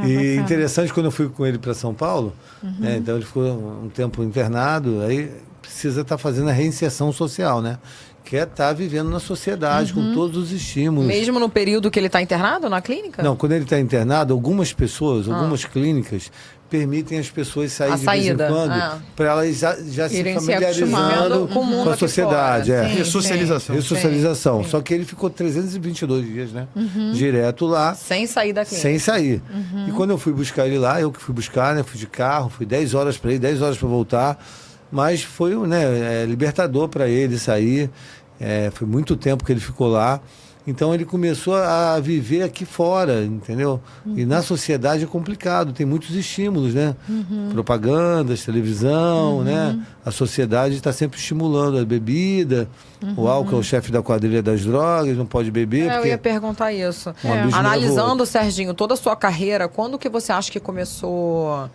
E interessante, quando eu fui com ele para São Paulo, né, então ele ficou um tempo internado, aí precisa estar fazendo a reinserção social, né? Que é estar vivendo na sociedade, com todos os estímulos. Mesmo no período que ele está internado na clínica? Não, quando ele está internado, algumas pessoas, algumas clínicas permitem as pessoas saírem de vez em quando para elas já se familiarizando com a sociedade. Ressocialização. Ressocialização. Só que ele ficou 322 dias, né? Direto lá. Sem sair da clínica. Sem sair. E quando eu fui buscar ele lá, eu que fui buscar, né? Fui de carro, fui 10 horas para ir, 10 horas para voltar. Mas foi, né, libertador para ele sair. Foi muito tempo que ele ficou lá. Então ele começou a viver aqui fora, entendeu? E na sociedade é complicado, tem muitos estímulos, né? Propagandas, televisão, né? A sociedade está sempre estimulando a bebida, o álcool é o chefe da quadrilha das drogas, não pode beber. Eu ia perguntar isso. Analisando, Serginho, toda a sua carreira, quando que você acha que começou...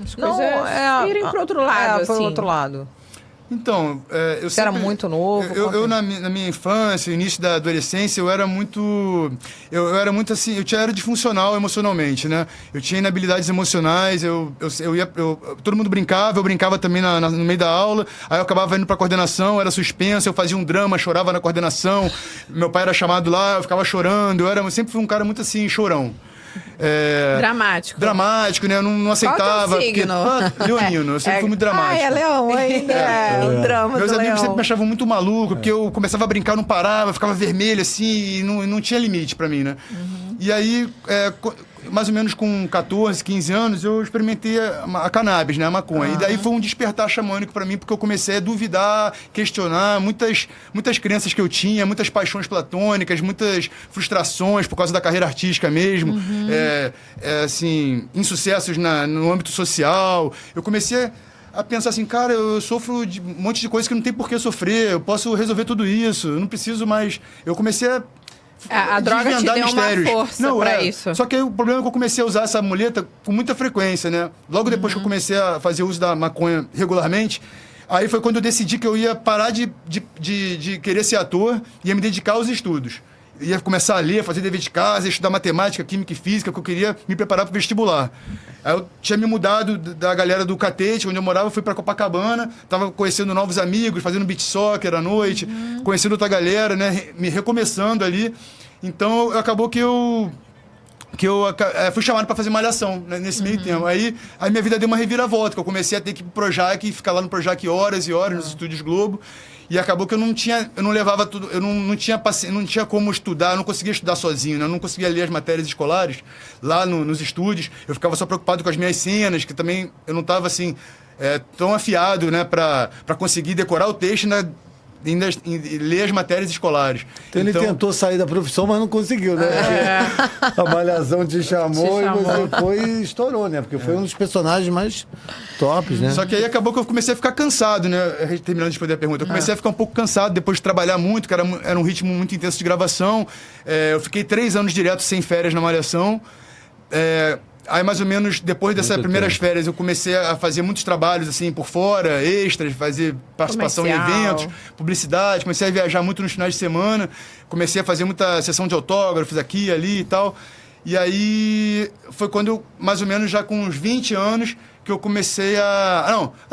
As coisas irem para outro lado, para o outro lado. Então, eu Você era muito novo? Eu na minha infância, início da adolescência, eu era muito assim, eu era disfuncional emocionalmente, né? Eu tinha inabilidades emocionais, todo mundo brincava, eu brincava também no meio da aula, aí eu acabava indo pra coordenação, era suspenso, eu fazia um drama, chorava na coordenação, meu pai era chamado lá, eu ficava chorando, eu sempre fui um cara muito assim, chorão. Dramático, né? Eu não aceitava. Qual é o signo? Leonino, eu sempre fui muito dramático. É leão ainda. Um drama. Meus do amigos leão. sempre me achavam muito maluco, porque eu começava a brincar, não parava, ficava vermelho assim, e não tinha limite pra mim, né? E aí, mais ou menos com 14, 15 anos, eu experimentei a cannabis, né? A maconha. E daí foi um despertar xamânico pra mim, porque eu comecei a duvidar, questionar muitas crenças que eu tinha, muitas paixões platônicas, muitas frustrações por causa da carreira artística mesmo, assim, insucessos no âmbito social. Eu comecei a pensar assim, cara, eu sofro de um monte de coisas que não tem por que sofrer, eu posso resolver tudo isso, eu não preciso mais... Eu comecei a droga te deu mistérios. Uma força pra isso. Só que aí, o problema é que eu comecei a usar essa muleta com muita frequência, né? Logo depois que eu comecei a fazer uso da maconha regularmente, aí foi quando eu decidi que eu ia parar de querer ser ator e ia me dedicar aos estudos. Ia começar a ler, fazer dever de casa, estudar matemática, química e física, que eu queria me preparar para o vestibular. Aí eu tinha me mudado da galera do Catete, onde eu morava, fui para Copacabana, estava conhecendo novos amigos, fazendo beach soccer à noite, conhecendo outra galera, né, me recomeçando ali. Então, acabou que eu fui chamado para fazer malhação, né, nesse meio tempo. Aí minha vida deu uma reviravolta, que eu comecei a ter que ir pro Projac, ficar lá no Projac horas e horas, nos estúdios Globo. E acabou que eu não levava tudo, eu não tinha como estudar, eu não conseguia estudar sozinho, né? Eu não conseguia ler as matérias escolares lá nos estúdios. Eu ficava só preocupado com as minhas cenas, que também eu não estava assim, tão afiado, né, para conseguir decorar o texto, né? Ainda ler as matérias escolares. Então ele tentou sair da profissão, mas não conseguiu, né? A Malhação te chamou e você foi e estourou, né? Porque foi um dos personagens mais tops, né? Só que aí acabou que eu comecei a ficar cansado, né? Terminando de responder a pergunta. Eu comecei a ficar um pouco cansado depois de trabalhar muito, que era um ritmo muito intenso de gravação. Eu fiquei 3 anos direto sem férias na Malhação. Aí, mais ou menos, depois dessas primeiras férias, eu comecei a fazer muitos trabalhos, assim, por fora, extras, fazer participação em eventos, publicidade. Comecei a viajar muito nos finais de semana. Comecei a fazer muita sessão de autógrafos aqui, ali e tal. E aí, foi quando eu, mais ou menos, já com uns 20 anos, que eu comecei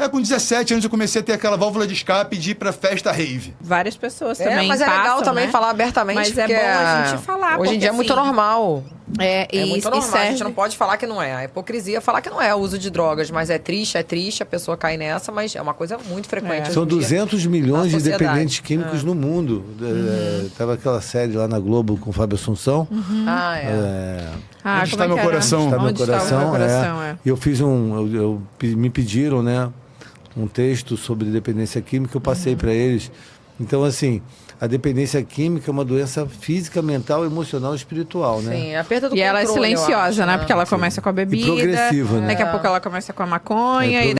com 17 anos eu comecei a ter aquela válvula de escape de ir pra festa rave. Várias pessoas também mas é legal também falar abertamente. Mas é bom a gente falar. Hoje em dia é muito normal. É muito normal. A gente não pode falar que não é. A hipocrisia é falar que não é o uso de drogas, mas é triste, a pessoa cai nessa, mas é uma coisa muito frequente. São 200 milhões de dependentes químicos no mundo. Tava aquela série lá na Globo com o Fábio Assunção. Onde está meu coração? Está meu coração, E eu fiz me pediram, né, um texto sobre dependência química, eu passei para eles. Então, assim, a dependência química é uma doença física, mental, emocional e espiritual, né? Sim, a perda do controle. E ela é silenciosa, né? Porque ela começa com a bebida, e progressiva, né? Daqui a pouco ela começa com a maconha, e